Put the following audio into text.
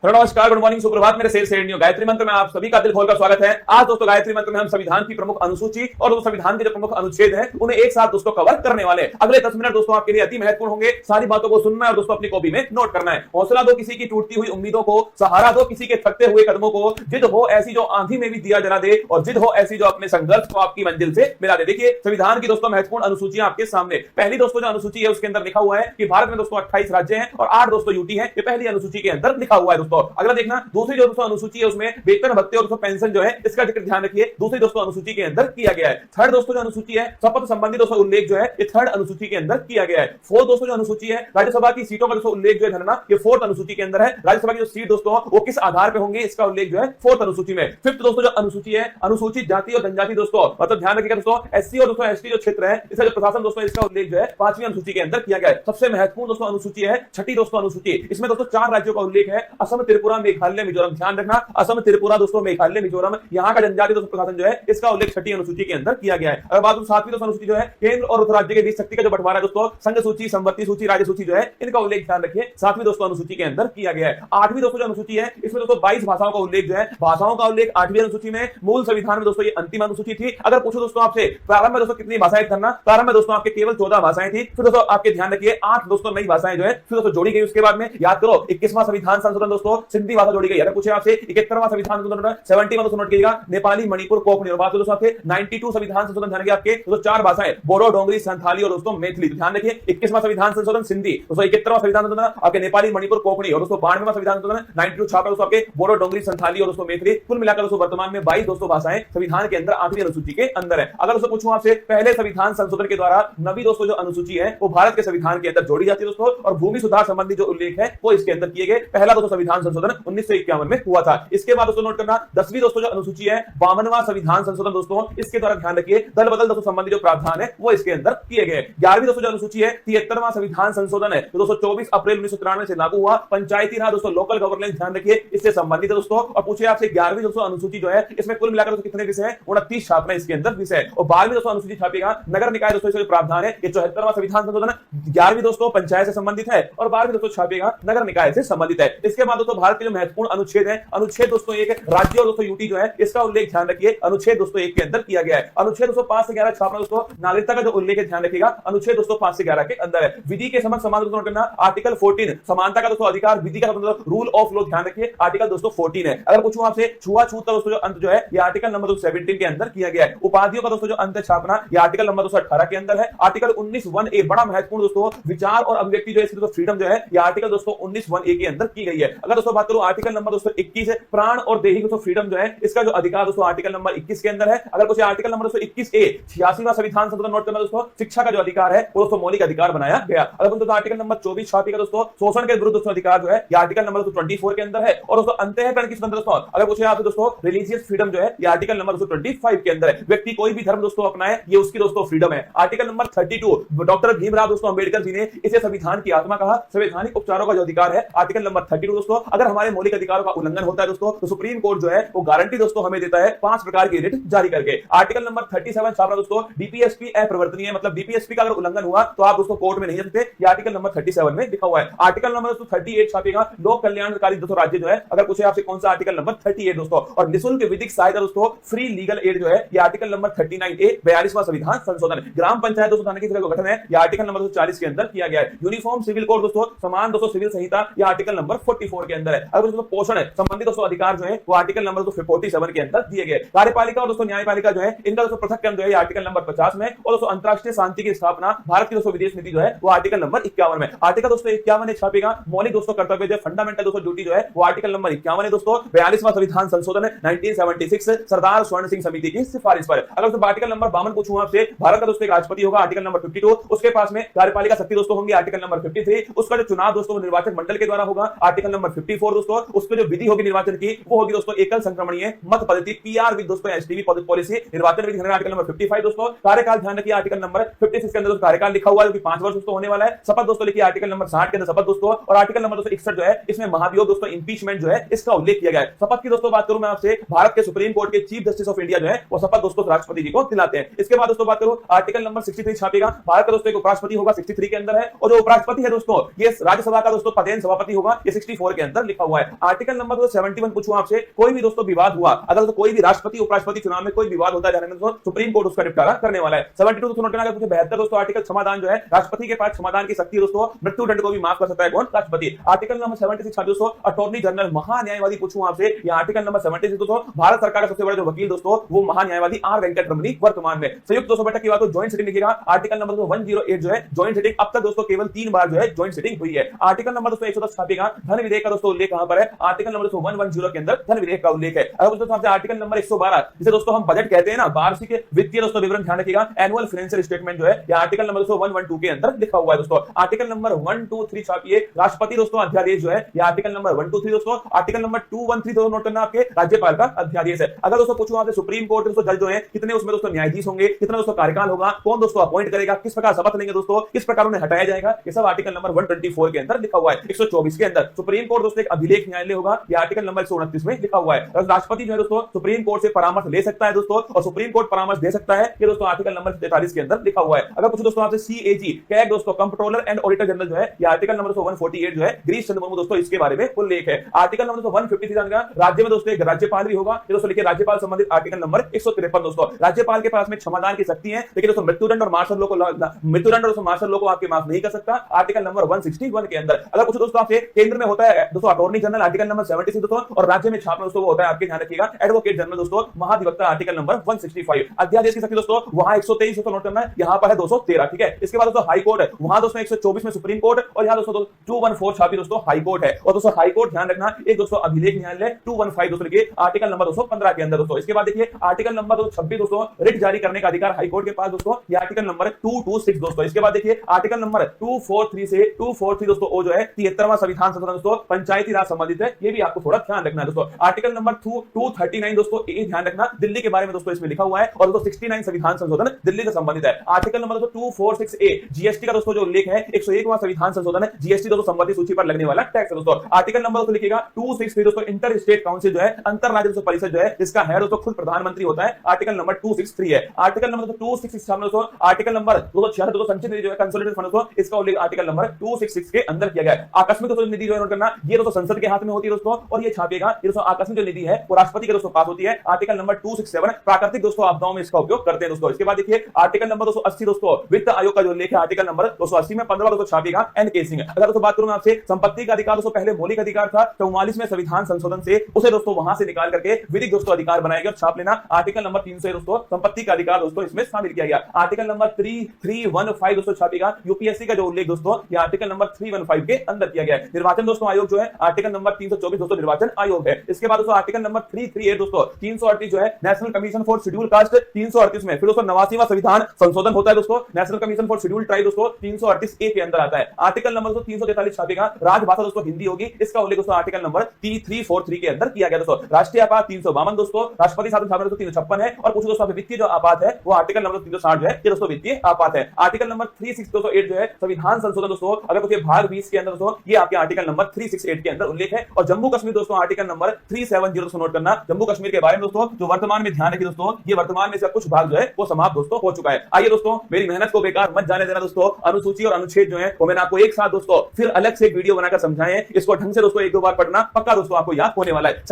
Hello नमस्कार, good morning, सुप्रभात। मेरे शेर शेरनियों गायत्री मंत्र में आप सभी का दिल खोलकर स्वागत है। आज दोस्तों गायत्री मंत्र में हम संविधान की प्रमुख अनुसूची और संविधान के जो प्रमुख अनुच्छेद हैं उन्हें एक साथ दोस्तों कवर करने वाले। अगले 10 मिनट दोस्तों आपके लिए अति महत्वपूर्ण होंगे। सारी बातों को सुनना है और दोस्तों अपनी कॉपी में नोट करना है। हौसला दो किसी की टूटती हुई उम्मीदों को, सहारा दो किसी के थकते हुए कदमों को, जिद हो ऐसी जो आंधी में भी दिया जला दे और जिद हो ऐसी जो अपने संघर्ष को आपकी मंजिल से मिला दे। देखिए संविधान की दोस्तों महत्वपूर्ण अनुसूचियां आपके सामने। पहली दोस्तों जो अनुसूची है उसके अंदर लिखा हुआ है कि भारत में दोस्तों 28 राज्य हैं और 8 दोस्तों यूटी है। ये पहली अनुसूची के अंदर लिखा हुआ है दोस्तों। अगला देखना दूसरी जो दोस्तों अनुसूची है उसमें वेतन भत्ते और पेंशन जो है इसका जिक्र ध्यान रखिए, दूसरी दोस्तों अनुसूची के अंदर किया गया है। थर्ड दोस्तों जो अनुसूची है शपथ संबंधी दोस्तों उल्लेख जो है ये थर्ड अनुसूची के अंदर किया गया है। फोर्थ दोस्तों जो अनुसूची है राज्यसभा की सीटों का दोस्तों उल्लेख जो है धरना, ये फोर्थ अनुसूची के अंदर है। राज्यसभा की जो सीट दोस्तों वो किस आधार पर होंगे इसका उल्लेख जो है फोर्थ अनुसूची में। फिफ्थ दोस्तों जो अनुसूची है अनुसूचित जाति और जनजाति दोस्तों, मतलब ध्यान रखिएगा दोस्तों एससी और दोस्तों एसटी जो क्षेत्र है इसका जो प्रशासन दोस्तों इसका उल्लेख जो है 5वीं अनुसूची के अंदर किया गया है। सबसे महत्वपूर्ण दोस्तों अनुसूची है छठी दोस्तों अनुसूची। इसमें दोस्तों 4 राज्यों का उल्लेख है, असम, त्रिपुरा, मेघालय, मिजोरम। ध्यान रखना असम, त्रिपुरा दोस्तों, मेघालय, मिजोरम, यहाँ का जनजाति दोस्तों प्रशासन जो है इसका उल्लेख छठी अनुसूची के अंदर किया गया है। अगर बात 7वीं दोस्तों अनुसूची जो है केंद्र और राज्य के बीच शक्ति का जो बंटवारा है दोस्तों, संघ सूची, संपत्ति सूची, राज्य सूची जो है इनका उल्लेख ध्यान रखिए 7वीं दोस्तों अनुसूची के अंदर किया गया है। 8वीं दोस्तों जो अनुसूची है इसमें दोस्तों 22 भाषाओं का उल्लेख जो है, भाषाओं का उल्लेख 8वीं अनुसूची में। मूल संविधान में दोस्तों ये अंतिम अनुसूची थी। अगर पूछो दोस्तों आपसे प्रारंभ में दोस्तों कितनी भाषाएं करना, प्रारंभ में दोस्तों आपके केवल 14 भाषाएं थी। फिर दोस्तों आपके ध्यान रखिए 8 दोस्तों नई भाषाएं जो है फिर दोस्तों जोड़ी गई। उसके बाद में याद करो 21वां संविधान संशोधन दोस्तों सिंधी भाषा जोड़ी गई। अगर पूछे आपसे 71वां संविधान संशोधन 71वां दोस्तों नोट कीजिएगा नेपाली, मणिपुर, कोंकणी। और बात दोस्तों आपके 92 संविधान संशोधन ध्यान रखिए आपके दोस्तों 4 भाषाएं बोडो, डोंगरी, संथाली और दोस्तों मैथिली। ध्यान रखिए 21वां संविधान संशोधन सिंधी दोस्तों, 71वां संविधान संशोधन आपके नेपाली, मणिपुर, कोंकणी और दोस्तों 92वां संविधान संशोधन 92 छापा दोस्तों आपके बोडो, डोंगरी, संथाली और दोस्तों मैथिली। कुल मिलाकर दोस्तों वर्तमान में 22 दोस्तों भाषाएं संविधान के अंदर 8वीं अनुसूची के अंदर है। अगर दोस्तों पूछूं आपसे पहले संविधान संशोधन के द्वारा 9वीं दोस्तों जो अनुसूची है वो भारत के संविधान के अंदर जोड़ी जाती है दोस्तों, और भूमि सुधार संबंधी जो उल्लेख है वो इसके अंदर किए गए। पहला दोस्तों संविधान संशोधन 1951 में हुआ था। इसके बाद दोस्तों नोट करना 10वीं दोस्तों जो अनुसूची है 52वां संविधान संशोधन दोस्तों, इसके द्वारा ध्यान रखिए दल बदल दोस्तों संबंधी जो प्रावधान है वो इसके अंदर किए गए। 11वीं दोस्तों जो अनुसूची है 73वां संविधान संशोधन है तो दोस्तों 24 अप्रैल 1993 से लागू हुआ। पंचायती राज दोस्तों, लोकल गवर्नेंस ध्यान रखिए इससे संबंधित है दोस्तों। और पूछे आपसे 11वीं दोस्तों अनुसूची जो है इसमें कुल मिलाकर दोस्तों कितने विषय हैं, 29 छापना इसके अंदर विषय है। और 12वीं दोस्तों अनुसूची छापेगा नगर निकाय दोस्तों, इसका प्रावधान है ये 74वां संविधान संशोधन। 11वीं दोस्तों पंचायत से संबंधित है और 12वीं दोस्तों छापेगा नगर निकाय से संबंधित है। इसके बाद दोस्तों भारत के जो महत्वपूर्ण अनुच्छेद है, अनुच्छेद दोस्तों एक राज्य और दोस्तों यूटी जो है इसका उल्लेख ध्यान रखिए अनुच्छेद दोस्तों 1 के अंदर किया गया है। अनुच्छेद दोस्तों 5 से 11 छापना दोस्तों नागरिकता का जो उल्लेख है ध्यान रखिएगा अनुच्छेद दोस्तों 5 से 11 के अंदर है। विधि के समक्ष समान दोस्तों करना आर्टिकल 14 समानता का दोस्तों अधिकार, विधि का मतलब रूल ऑफ लॉ ध्यान रखिए आर्टिकल दोस्तों 14 है। अगर पूछूं आपसे छुआछूत का दोस्तों जो अंत जो है ये आर्टिकल नंबर 17 के अंदर किया गया है। उपाधियों का दोस्तों जो अंत छापना ये आर्टिकल नंबर 18 के अंदर है। आर्टिकल 19(1)(a) बड़ा महत्वपूर्ण दोस्तों, विचार और अभिव्यक्ति जो है इसकी दोस्तों फ्रीडम जो है ये आर्टिकल दोस्तों 19(1)(a) के अंदर की गई है। अगर दोस्तों बात करूं आर्टिकल नंबर दोस्तों 21 है प्राण और देही दोस्तों फ्रीडम जो है इसका जो अधिकार दोस्तों आर्टिकल नंबर 21 के अंदर है। अगर कुछ आर्टिकल नंबर 21(a) 86वां संविधान संशोधन नोट करना दोस्तों, शिक्षा का जो अधिकार है वो दोस्तों मौलिक अधिकार बनाया गया। अगर दोस्तों आर्टिकल नंबर 24 छापेगा दोस्तों शोषण के विरुद्ध दोस्तों अधिकार जो है ये आर्टिकल नंबर 24 के अंदर है। और दोस्तों अंतःकरण की स्वतंत्रता दोस्तों, अगर पूछे आपसे दोस्तों रिलीजियस फ्रीडम जो है ये आर्टिकल नंबर 25 के अंदर है। व्यक्ति कोई भी धर्म दोस्तों अपनाए ये उसकी दोस्तों फ्रीडम है। आर्टिकल नंबर 32 डॉक्टर भीमराव दोस्तों अंबेडकर जी ने इसे संविधान की आत्मा कहा। संवैधानिक उपचारों का जो अधिकार है आर्टिकल नंबर 32 दोस्तों, अगर हमारे मौलिक अधिकारों का उल्लंघन होता है दोस्तों तो सुप्रीम कोर्ट जो है वो गारंटी दोस्तों हमें देता है 5 प्रकार की रिट जारी करके। आर्टिकल नंबर 37 छापना दोस्तों डीपीएसपी अप्रवर्तनीय है, मतलब डीपीएसपी का अगर उल्लंघन हुआ तो आप दोस्तों कोर्ट में नहीं जा सकते, ये आर्टिकल नंबर 37 में लिखा हुआ है। आर्टिकल नंबर दोस्तों 38 छापेगा लोक कल्याणकारी दोस्तों राज्य जो है, अगर पूछे आपसे कौन सा आर्टिकल नंबर 38 दोस्तों। और निःशुल्क विधिक सहायता दोस्तों फ्री लीगल एड जो है ये आर्टिकल नंबर 39(a) 42वां संविधान संशोधन। ग्राम पंचायत दोस्तों थाने की तरह गठन है ये आर्टिकल नंबर 40 के अंदर किया गया है। यूनिफॉर्म सिविल कोड दोस्तों समान दोस्तों सिविल संहिता ये आर्टिकल नंबर 44 के अंदर है। अगर दोस्तों पोषण है संबंधित दोस्तों अधिकार जो है वो आर्टिकल नंबर 47 के अंदर दिए गए। कार्यपालिका और दोस्तों न्यायपालिका जो है इनका दोस्तों पृथक क्रम जो है आर्टिकल नंबर 50 में। और दोस्तों अंतरराष्ट्रीय शांति की स्थापना भारत की दोस्तों विदेश नीति जो है वो आर्टिकल नंबर 51 में। आर्टिकल दोस्तों 51 छापेगा मौलिक दोस्तों कर्तव्य जो फंडामेंटल दोस्तों ड्यूटी जो है वो आर्टिकल नंबर 51 है दोस्तों। 42वां संविधान संशोधन 1976 सरदार स्वर्ण सिंह समिति की सिफारिश पर। अगर दोस्तों आर्टिकल नंबर 52 पूछूं आपसे भारत का दोस्तों एक राष्ट्रपति होगा आर्टिकल नंबर 52, उसके पास में कार्यपालिका शक्ति दोस्तों होंगी आर्टिकल नंबर 53, उसका जो चुनाव दोस्तों निर्वाचन मंडल के द्वारा होगा आर्टिकल नंबर 54 दोस्तों, उसमें जो विधि होगी निर्वाचन की वो होगी दोस्तों एकल संक्रमणीय मत पद्धति पीआर विद दोस्तों एसटीवी पॉलिसी निर्वाचन विधि आर्टिकल नंबर 55 दोस्तों। कार्यकाल ध्यान रखिए आर्टिकल नंबर 56 के अंदर कार्यकाल लिखा हुआ है जो कि 5 वर्ष दोस्तों होने वाला है। शपथ दोस्तों लिखिए आर्टिकल नंबर 60 के अंदर शपथ दोस्तों। और आर्टिकल नंबर 61 जो है इसमें महाभियोग दोस्तों इंपीचमेंट जो है इसका उल्लेख किया गया है। शपथ की दोस्तों बात करूं मैं आपसे भारत के सुप्रीम कोर्ट के चीफ जस्टिस ऑफ इंडिया जो है वो शपथ दोस्तों राष्ट्रपति जी को दिलाते हैं। इसके बाद दोस्तों बात करूं आर्टिकल नंबर 63 छापेगा भारत का दोस्तों एक उपराष्ट्रपति होगा 63 के अंदर है। और जो उपराष्ट्रपति है दोस्तों ये राज्यसभा का दोस्तों पदेन सभापति होगा ये 64 के अंदर अंदर लिखा हुआ है। आर्टिकल नंबर 71 पूछूं आपसे, कोई भी दोस्तों विवाद हुआ, अगर तो कोई भी राष्ट्रपति उपराष्ट्रपति चुनाव में कोई विवाद होता है तो सुप्रीम कोर्ट उसका निपटारा करने वाला है। 72 दोस्तों नोट करना, 72 दोस्तों आर्टिकल क्षमादान जो है, राष्ट्रपति के पास क्षमादान की शक्ति दोस्तों, मृत्यु दंड को भी माफ कर सकता है कौन? राष्ट्रपति। आर्टिकल नंबर 76 दोस्तों अटॉर्नी जनरल महान्यायवादी पूछूं आपसे, ये आर्टिकल नंबर 76 दोस्तों भारत सरकार का सबसे बड़ा जो वकील दोस्तों वो महान्यायवादी आर वेंकटरमणी वर्तमान में। संयुक्त दोस्तों बैठक की बात हो, ज्वाइंट सिटिंग लिखिएगा। आर्टिकल नंबर 108 जो है ज्वाइंट सिटिंग, अब तक दोस्तों केवल 3 बार जो है ज्वाइंट सिटिंग हुई है। आर्टिकल नंबर दोस्तों 110 छापेगा, धन विधेयक का दोस्तों उल्लेख कहां पर है? आर्टिकल नंबर 110 के अंदर धन विधेयक का उल्लेख है। अगर दोस्तों आपसे आर्टिकल नंबर 112 जिसे दोस्तों हम बजट कहते हैं ना, वार्षिक वित्तीय दोस्तों विवरण ध्यान रखिएगा, एनुअल फाइनेंशियल स्टेटमेंट जो है, ये आर्टिकल नंबर 112 के अंदर लिखा हुआ है दोस्तों। आर्टिकल नंबर 123 छापिए, राष्ट्रपति दोस्तों अध्यादेश जो है, ये आर्टिकल नंबर 123 दोस्तों। आर्टिकल नंबर 213 दोस्तों नोट करना, आपके राज्यपाल का अध्यादेश है। अगर दोस्तों पूछूं आपसे सुप्रीम कोर्ट दोस्तों जज जो है कितने उसमें दोस्तों न्यायाधीश होंगे, कितना दोस्तों कार्यकाल होगा, कौन दोस्तों अपॉइंट करेगा, किस प्रकार शपथ लेंगे दोस्तों, किस प्रकार उन्हें हटाया जाएगा, ये सब आर्टिकल नंबर 124 के अंदर लिखा हुआ है। 124 के अंदर सुप्रीम कोर्ट दोस्तों एक अभिलेख न्यायालय होगा, ये आर्टिकल नंबर 129 में लिखा हुआ है। राष्ट्रपति जो है दोस्तों सुप्रीम कोर्ट से परामर्श ले सकता है दोस्तों, और सुप्रीम कोर्ट परामर्श दे सकता है, ये दोस्तों आर्टिकल नंबर 43 के अंदर लिखा हुआ है। अगर कुछ दोस्तों आपसे सीएजी कैग दोस्तों कंट्रोलर एंड ऑडिटर जनरल जो है, ये आर्टिकल नंबर 148 जो है गिरीश चंद्र मुर्मू दोस्तों इसके बारे में उल्लेख है। आर्टिकल नंबर 153 जानगा, राज्य में दोस्तों एक राज्यपाल भी होगा, ये दोस्तों लिखिए राज्यपाल संबंधित आर्टिकल नंबर 153 दोस्तों। राज्यपाल के पास में क्षमादान की शक्ति है, लेकिन दोस्तों मृत्युदंड और मार्शल लॉ को मार्शल लॉ को आपके माफ नहीं कर सकता, आर्टिकल नंबर 161 के अंदर। अगर कुछ दोस्तों आपसे केंद्र में होता है दोस्तों अटॉर्नी जनरल, आर्टिकल नंबर 76 दोस्तों, और राज्य में छापना दोस्तों वो होता है आपके ध्यान रखिएगा एडवोकेट जनरल दोस्तों, महाधिवक्ता आर्टिकल नंबर 165। अध्यादेश की शक्ति दोस्तों वहां 123 दोस्तों नोट करना है, यहां पर है 213, ठीक है। इसके बाद दोस्तों हाई कोर्ट है, वहां दोस्तों 124 में सुप्रीम कोर्ट, और यहां दोस्तों 214 छापी दोस्तों हाई कोर्ट है। और दोस्तों हाई कोर्ट ध्यान रखना एक दोस्तों अभिलेख न्यायालय 215 दोस्तों लिखिए आर्टिकल नंबर 215 के अंदर दोस्तों। इसके बाद देखिए आर्टिकल नंबर 226 दोस्तों रिट जारी करने का अधिकार हाई कोर्ट के पास दोस्तों, ये आर्टिकल नंबर 226 दोस्तों। इसके बाद देखिए आर्टिकल नंबर 243 से 243 दोस्तों ओ जो है 73वां संविधान संशोधन दोस्तों पंचायती राज संबंधित है, ये भी आपको थोड़ा ध्यान रखना है दोस्तों। आर्टिकल नंबर 239 दोस्तों ये ध्यान रखना दिल्ली के बारे में दोस्तों इसमें लिखा हुआ है, और दोस्तों 69 संविधान संशोधन दिल्ली से संबंधित है। आर्टिकल नंबर 246 ए जीएसटी का दोस्तों जो उल्लेख है, 101वां संविधान संशोधन है, जीएसटी दोस्तों संबंधित सूची पर लगने वाला टैक्स है दोस्तों। आर्टिकल नंबर दोस्तों लिखिएगा 263 दोस्तों इंटर स्टेट काउंसिल जो है, अंतर राज्य परिषद जो है, इसका हेड दोस्तों खुद प्रधानमंत्री होता है, आर्टिकल नंबर 263 है। आर्टिकल नंबर 266 दोस्तों, आर्टिकल नंबर 276 दोस्तों संचित निधि जो है कंसोलिडेटेड फंड दोस्तों, इसका उल्लेख आर्टिकल नंबर 266 के अंदर किया गया है। आकस्मिक दोस्तों निधि जो है नोट करना, ये दोस्तों संसद के हाथ में होती है दोस्तों, और ये छापेगा ये दोस्तों आकस्मिक जो निधि है वो राष्ट्रपति के दोस्तों पास होती है, आर्टिकल नंबर 267। प्राकृतिक दोस्तों आपदाओं में इसका उपयोग करते हैं दोस्तों। इसके बाद देखिए आर्टिकल नंबर 280 दोस्तों वित्त आयोग का जो उल्लेख है, आर्टिकल नंबर 280 में 15 दोस्तों छापेगा एनके सिंह। अगर दोस्तों बात करूं आपसे संपत्ति का अधिकार दोस्तों, पहले मौलिक अधिकार था, 44वें संविधान संशोधन से उसे दोस्तों वहां से निकाल करके विधिक दोस्तों अधिकार बनाया गया, छाप लेना। आर्टिकल नंबर 300 दोस्तों संपत्ति का अधिकार दोस्तों इसमें शामिल किया गया। आर्टिकल नंबर 315 दोस्तों छापेगा यूपीएससी का जो उल्लेख दोस्तों, ये आर्टिकल नंबर 315 के अंदर किया गया है। निर्वाचन दोस्तों आयोग जो है आर्टिकल नंबर 324 दोस्तों निर्वाचन आयोग है। इसके बाद दोस्तों आर्टिकल नंबर 338 दोस्तों 338 जो है national commission for schedule caste, 338 में फिर दोस्तों 89वां संविधान संशोधन होता है दोस्तों, national commission for schedule tribe दोस्तों 338 ए के अंदर आता है। आर्टिकल नंबर 343 छापेगा राजभाषा दोस्तों हिंदी होगी, इसका उल्लेख दोस्तों आर्टिकल नंबर 343 के अंदर किया गया दोस्तों। राष्ट्रीय आपात 352 दोस्तों, राष्ट्रपति शासन छापना दोस्तों 356 है, और कुछ दोस्तों वित्तीय जो आपात है वो आर्टिकल नंबर 360 जो है ये दोस्तों वित्तीय आपात है। आर्टिकल नंबर 368 जो है संविधान संशोधन दोस्तों, अगर कुछ भाग 20 के अंदर दोस्तों ये आपके आर्टिकल नंबर 368 के अंदर उल्लेख है। और जम्मू कश्मीर दोस्तों आर्टिकल नंबर 370 दोस्तों नोट करना, जम्मू कश्मीर के बारे में दोस्तों जो वर्तमान में ध्यान रखिए दोस्तों, ये वर्तमान में से कुछ भाग जो है वो समाप्त दोस्तों हो चुका है। आइए दोस्तों मेरी मेहनत को बेकार मत जाने देना दोस्तों, अनुसूची और अनुच्छेद जो है वो मैंने आपको एक साथ दोस्तों फिर अलग से एक वीडियो बनाकर समझाए हैं, इसको ढंग से दोस्तों 1-2 बार पढ़ना, पक्का दोस्तों आपको याद होने वाला है।